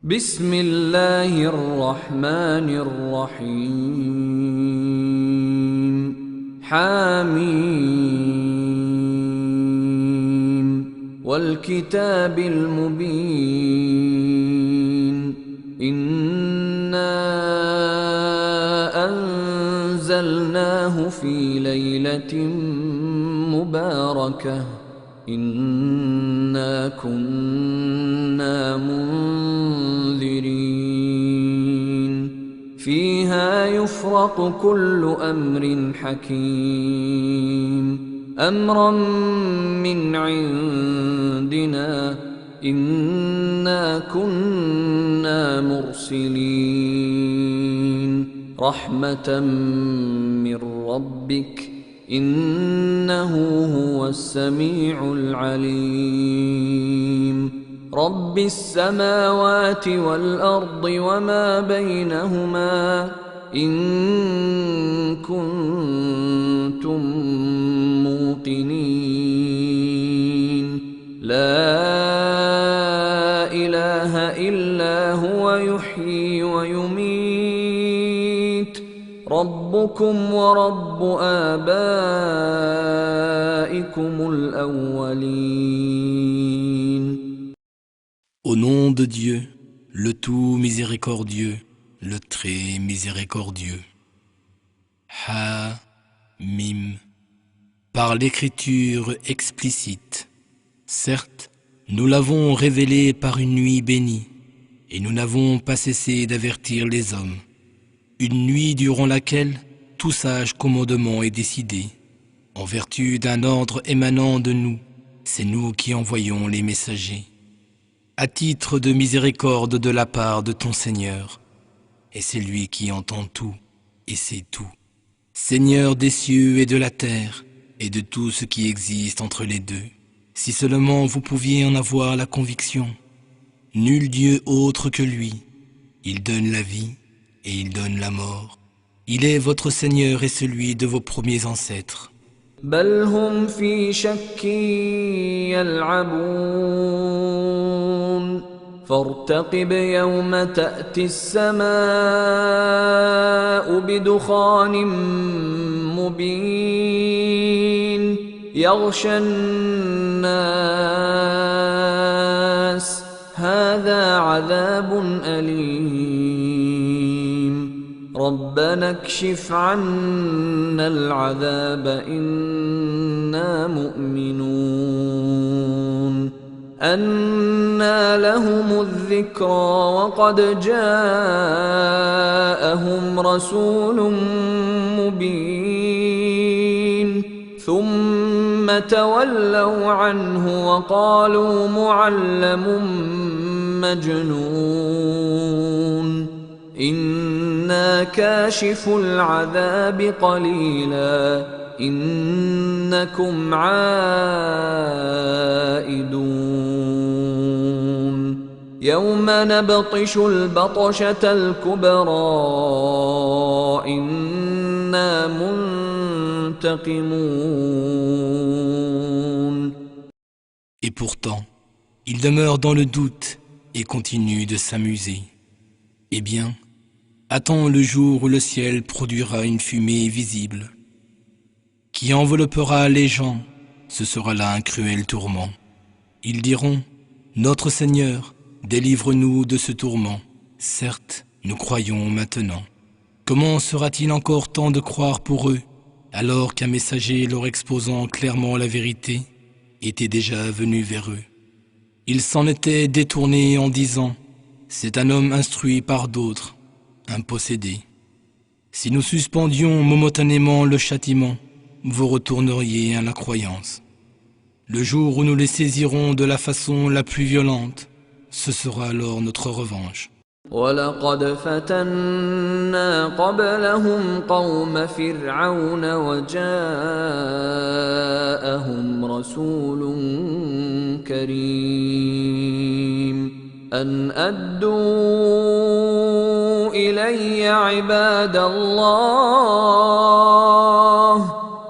بسم الله الرحمن الرحيم حميم والكتاب المبين إنا أنزلناه في ليلة مباركة إنا كنا منذرين فيها يفرق كل أمر حكيم أمرا من عندنا إنا كنا مرسلين رحمة من ربك إنه هو السميع العليم رب السماوات والأرض وما بينهما إن كنتم موقنين لا إله إلا هو يحيي ويميت ربكم ورب آبائكم الأولين. Au nom de Dieu, le tout miséricordieux, le très miséricordieux. Ha-Mim. Par l'écriture explicite. Certes, nous l'avons révélé par une nuit bénie, et nous n'avons pas cessé d'avertir les hommes. Une nuit durant laquelle tout sage commandement est décidé. En vertu d'un ordre émanant de nous, c'est nous qui envoyons les messagers. À titre de miséricorde de la part de ton Seigneur, et c'est lui qui entend tout, et sait tout. Seigneur des cieux et de la terre, et de tout ce qui existe entre les deux, si seulement vous pouviez en avoir la conviction. Nul Dieu autre que lui, il donne la vie, et il donne la mort. Il est votre Seigneur et celui de vos premiers ancêtres. بل هم في شك يلعبون فارتقب يوم تأتي السماء بدخان مبين يغشى الناس هذا عذاب أليم ربنا اكشف عنا العذاب إنا مؤمنون أنى لهم الذكرى وقد جاءهم رسول مبين ثم تولوا عنه وقالوا معلم مجنون إنا كاشف العذاب قليلا إنكم عائدون يوم نبطش البطشة الكبرى إنا منتقمون. Et pourtant, il demeure dans le doute et continue de s'amuser. Eh bien, attends le jour où le ciel produira une fumée visible qui enveloppera les gens. Ce sera là un cruel tourment. Ils diront, notre Seigneur, délivre-nous de ce tourment. Certes, nous croyons maintenant. Comment sera-t-il encore temps de croire pour eux, alors qu'un messager leur exposant clairement la vérité était déjà venu vers eux? Ils s'en étaient détournés en disant, c'est un homme instruit par d'autres, un possédé. Si nous suspendions momentanément le châtiment, vous retourneriez à la croyance. Le jour où nous les saisirons de la façon la plus violente, ce sera alors notre revanche. ولقد فتنا قبلهم قوم فرعون وجاءهم رسول كريم أن أدوا إلي عباد الله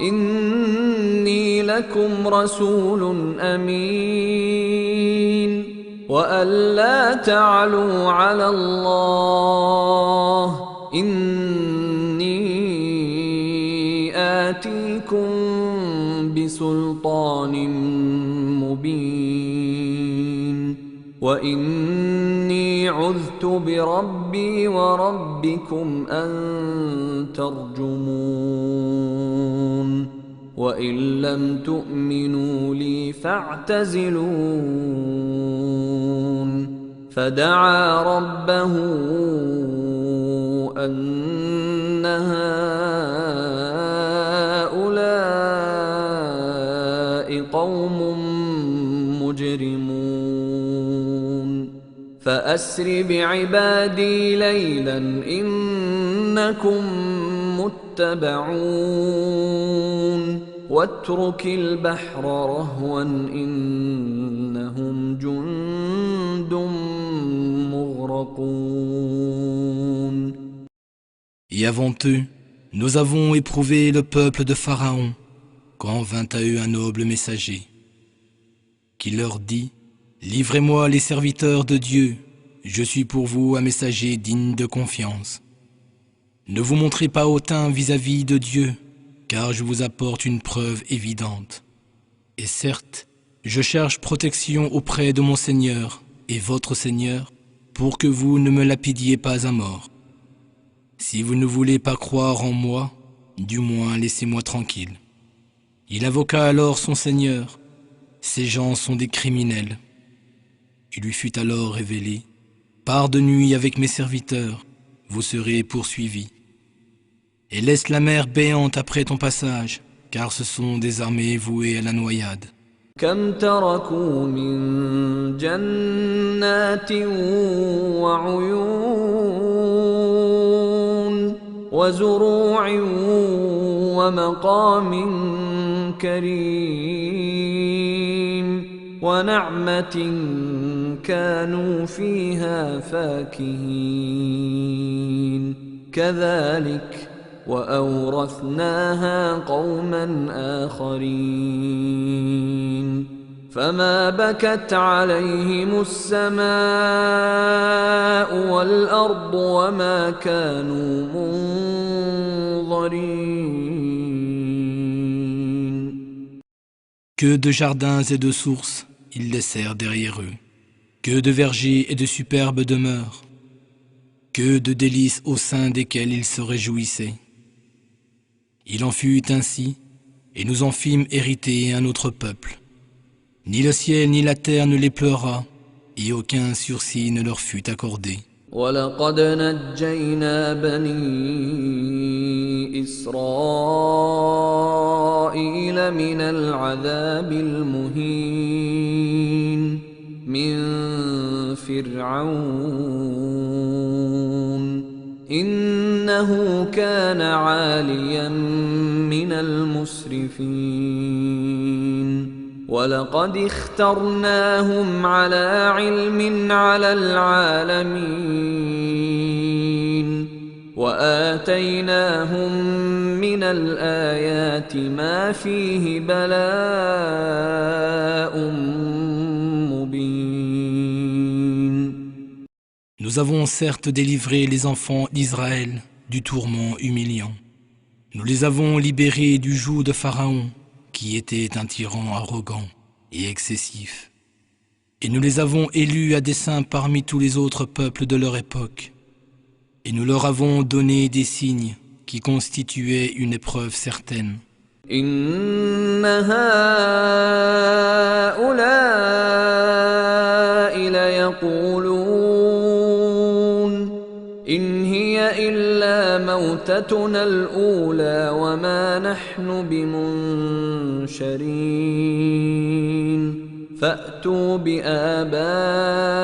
إني لكم رسول أمين وألا تعلوا على الله إني آتيكم بسلطان مبين وإني عذت بربي وربكم أن ترجمون وإن لم تؤمنوا لي فاعتزلون فدعا ربه أن هؤلاء قوم مجرمون فأسر بعبادي ليلا إنكم متبعون واترك البحر رهوا إنهم جند مغرقون. Et avant eux, nous avons éprouvé le peuple de Pharaon, quand vint à eux un noble messager, qui leur dit « Livrez-moi les serviteurs de Dieu, je suis pour vous un messager digne de confiance. Ne vous montrez pas hautain vis-à-vis de Dieu, car je vous apporte une preuve évidente. Et certes, je cherche protection auprès de mon Seigneur et votre Seigneur, pour que vous ne me lapidiez pas à mort. Si vous ne voulez pas croire en moi, du moins laissez-moi tranquille. » Il invoqua alors son Seigneur. Ces gens sont des criminels. Il lui fut alors révélé, « Pars de nuit avec mes serviteurs, vous serez poursuivis. Et laisse la mer béante après ton passage, car ce sont des armées vouées à la noyade. » كم تركوا من جنات وعيون وزروع ومقام كريم ونعمة كانوا فيها فاكهين كذلك وأورثناها قوما آخرين فما بكت عليهم السماء والأرض وما كانوا منظرين. Que de jardins et de sources ils laissèrent derrière eux, que de vergers et de superbes demeures, que de délices au sein desquels ils se réjouissaient. Il en fut ainsi, et nous en fîmes hériter un autre peuple. Ni le ciel ni la terre ne les pleura, et aucun sursis ne leur fut accordé. وَلَقَدْ نَجَّيْنَا بَنِي إِسْرَائِيلَ مِنَ الْعَذَابِ الْمُهِينِ مِنْ فِرْعَوْنَ إِنَّهُ كَانَ عَالِيًا مِنَ الْمُسْرِفِينَ وَلَقَدِ اخْتَرْنَاهُمْ عَلَى عِلْمٍ عَلَى الْعَالَمِينَ وَآتَيْنَاهُمْ مِنَ الْآيَاتِ مَا فِيهِ بَلَاءٌ مُبِينٌ. Nous avons certes délivré les enfants d'Israël du tourment humiliant. Nous les avons libérés du joug de Pharaon, qui était un tyran arrogant et excessif. Et nous les avons élus à dessein parmi tous les autres peuples de leur époque. Et nous leur avons donné des signes qui constituaient une épreuve certaine. Inna ha'ula'i la yaqulun in hiya illa mawtatuna al-ula wa ma nahnu bimunsharin fa'tu bi aba'ina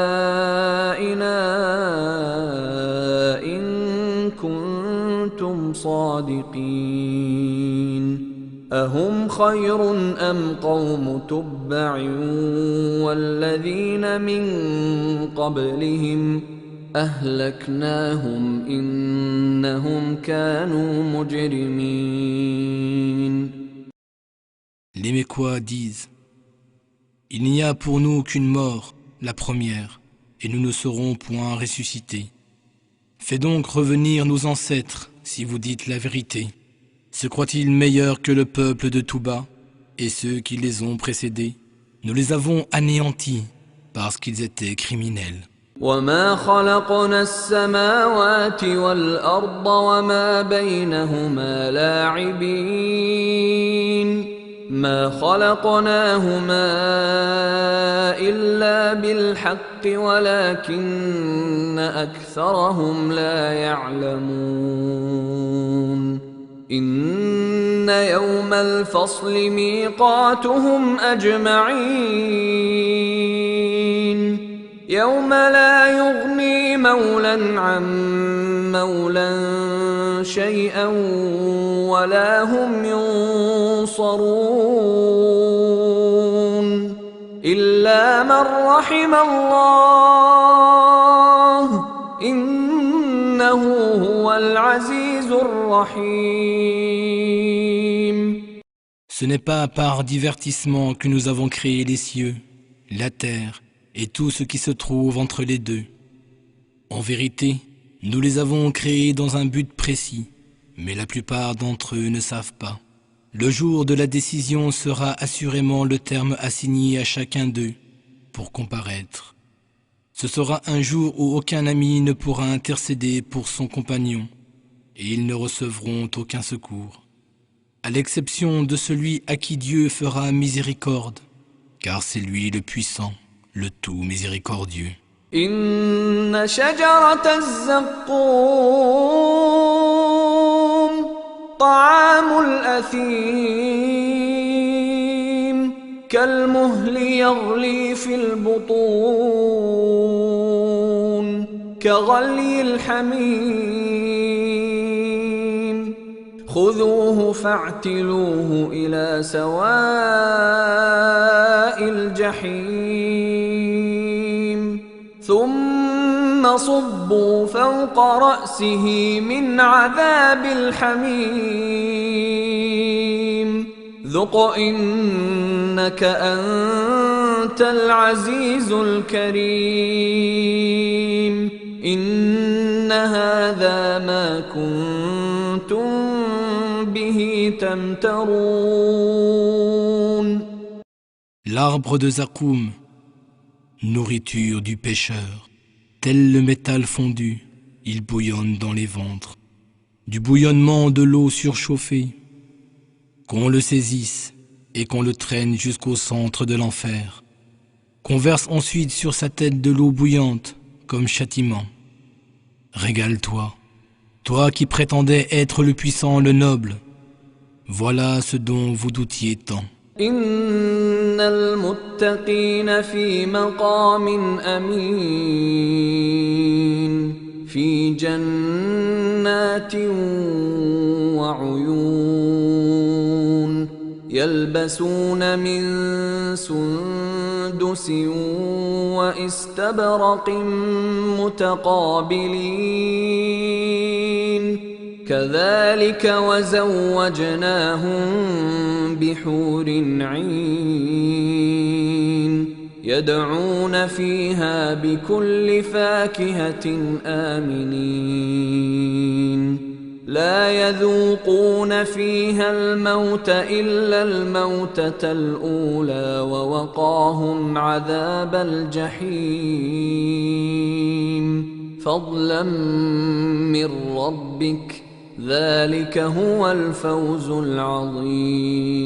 in kuntum sadiqin أهم خير أم قوم تبع والذين من قبلهم أهلكناهم إنهم كانوا مجرمين. Les Mécois disent: Il n'y a pour nous qu'une mort, la première, et nous ne serons point ressuscités. Faites donc revenir nos ancêtres, si vous dites la vérité. Se croient-ils meilleurs que le peuple de Touba et ceux qui les ont précédés? Nous les avons anéantis parce qu'ils étaient criminels. وما خلقنا السماوات والأرض وما بينهما لاعبين ما خلقناهما إلا بالحق ولكن أكثرهم لا يعلمون إن يوم الفصل ميقاتهم أجمعين يوم لا يغني مولى عن مولى شيئا ولا هم ينصرون إلا من رحم الله إنه هو العزيز الرحيم. Ce n'est pas par divertissement que nous avons créé les cieux, la terre et tout ce qui se trouve entre les deux. En vérité, nous les avons créés dans un but précis, mais la plupart d'entre eux ne savent pas. Le jour de la décision sera assurément le terme assigné à chacun d'eux pour comparaître. Ce sera un jour où aucun ami ne pourra intercéder pour son compagnon, et ils ne recevront aucun secours, à l'exception de celui à qui Dieu fera miséricorde, car c'est lui le puissant, le tout miséricordieux. إن شجرة الزقوم طعام الأثيم كالمهل يغلي في البطون كغلي الحميم خذوه فاعتلوه إلى سواء الجحيم ثم صبوا فوق رأسه من عذاب الحميم ذق إنك أنت العزيز الكريم إن هذا ما كنتم به تمترون. L'arbre de Zakoum, nourriture du pécheur, tel le métal fondu, il bouillonne dans les ventres. Du bouillonnement de l'eau surchauffée, qu'on le saisisse et qu'on le traîne jusqu'au centre de l'enfer, qu'on verse ensuite sur sa tête de l'eau bouillante comme châtiment. Régale-toi, toi qui prétendais être le puissant, le noble, voilà ce dont vous doutiez tant. إن المتقين في مقام أمين في جنات وعيون يلبسون من سندس واستبرق متقابلين كذلك وزوجناهم بحور عين يدعون فيها بكل فاكهة آمنين لا يذوقون فيها الموت إلا الموتة الأولى ووقاهم عذاب الجحيم فضلا من ربك ذلك هو الفوز العظيم.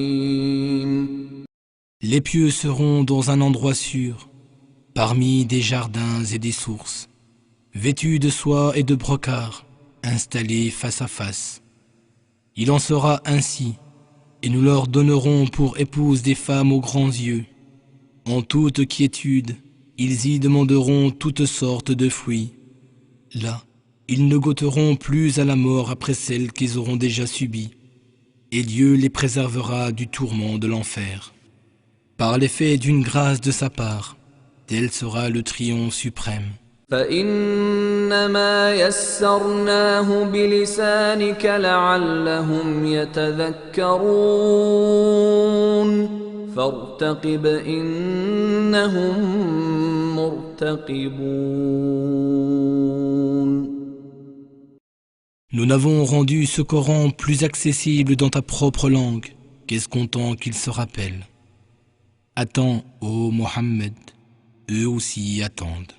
Les pieux seront dans un endroit sûr, parmi des jardins et des sources, vêtus de soie et de brocart, installés face à face. Il en sera ainsi, et nous leur donnerons pour épouses des femmes aux grands yeux. En toute quiétude, ils y demanderont toutes sortes de fruits. Là, ils ne goûteront plus à la mort après celle qu'ils auront déjà subie, et Dieu les préservera du tourment de l'enfer. Par l'effet d'une grâce de sa part, tel sera le triomphe suprême. فإنما يسرناه بلسانك لعلهم يتذكرون فارتقب إنهم مرتقبون. Nous n'avons rendu ce Coran plus accessible dans ta propre langue qu'escomptant qu'il se rappelle. Attends, ô Mohammed, eux aussi attendent.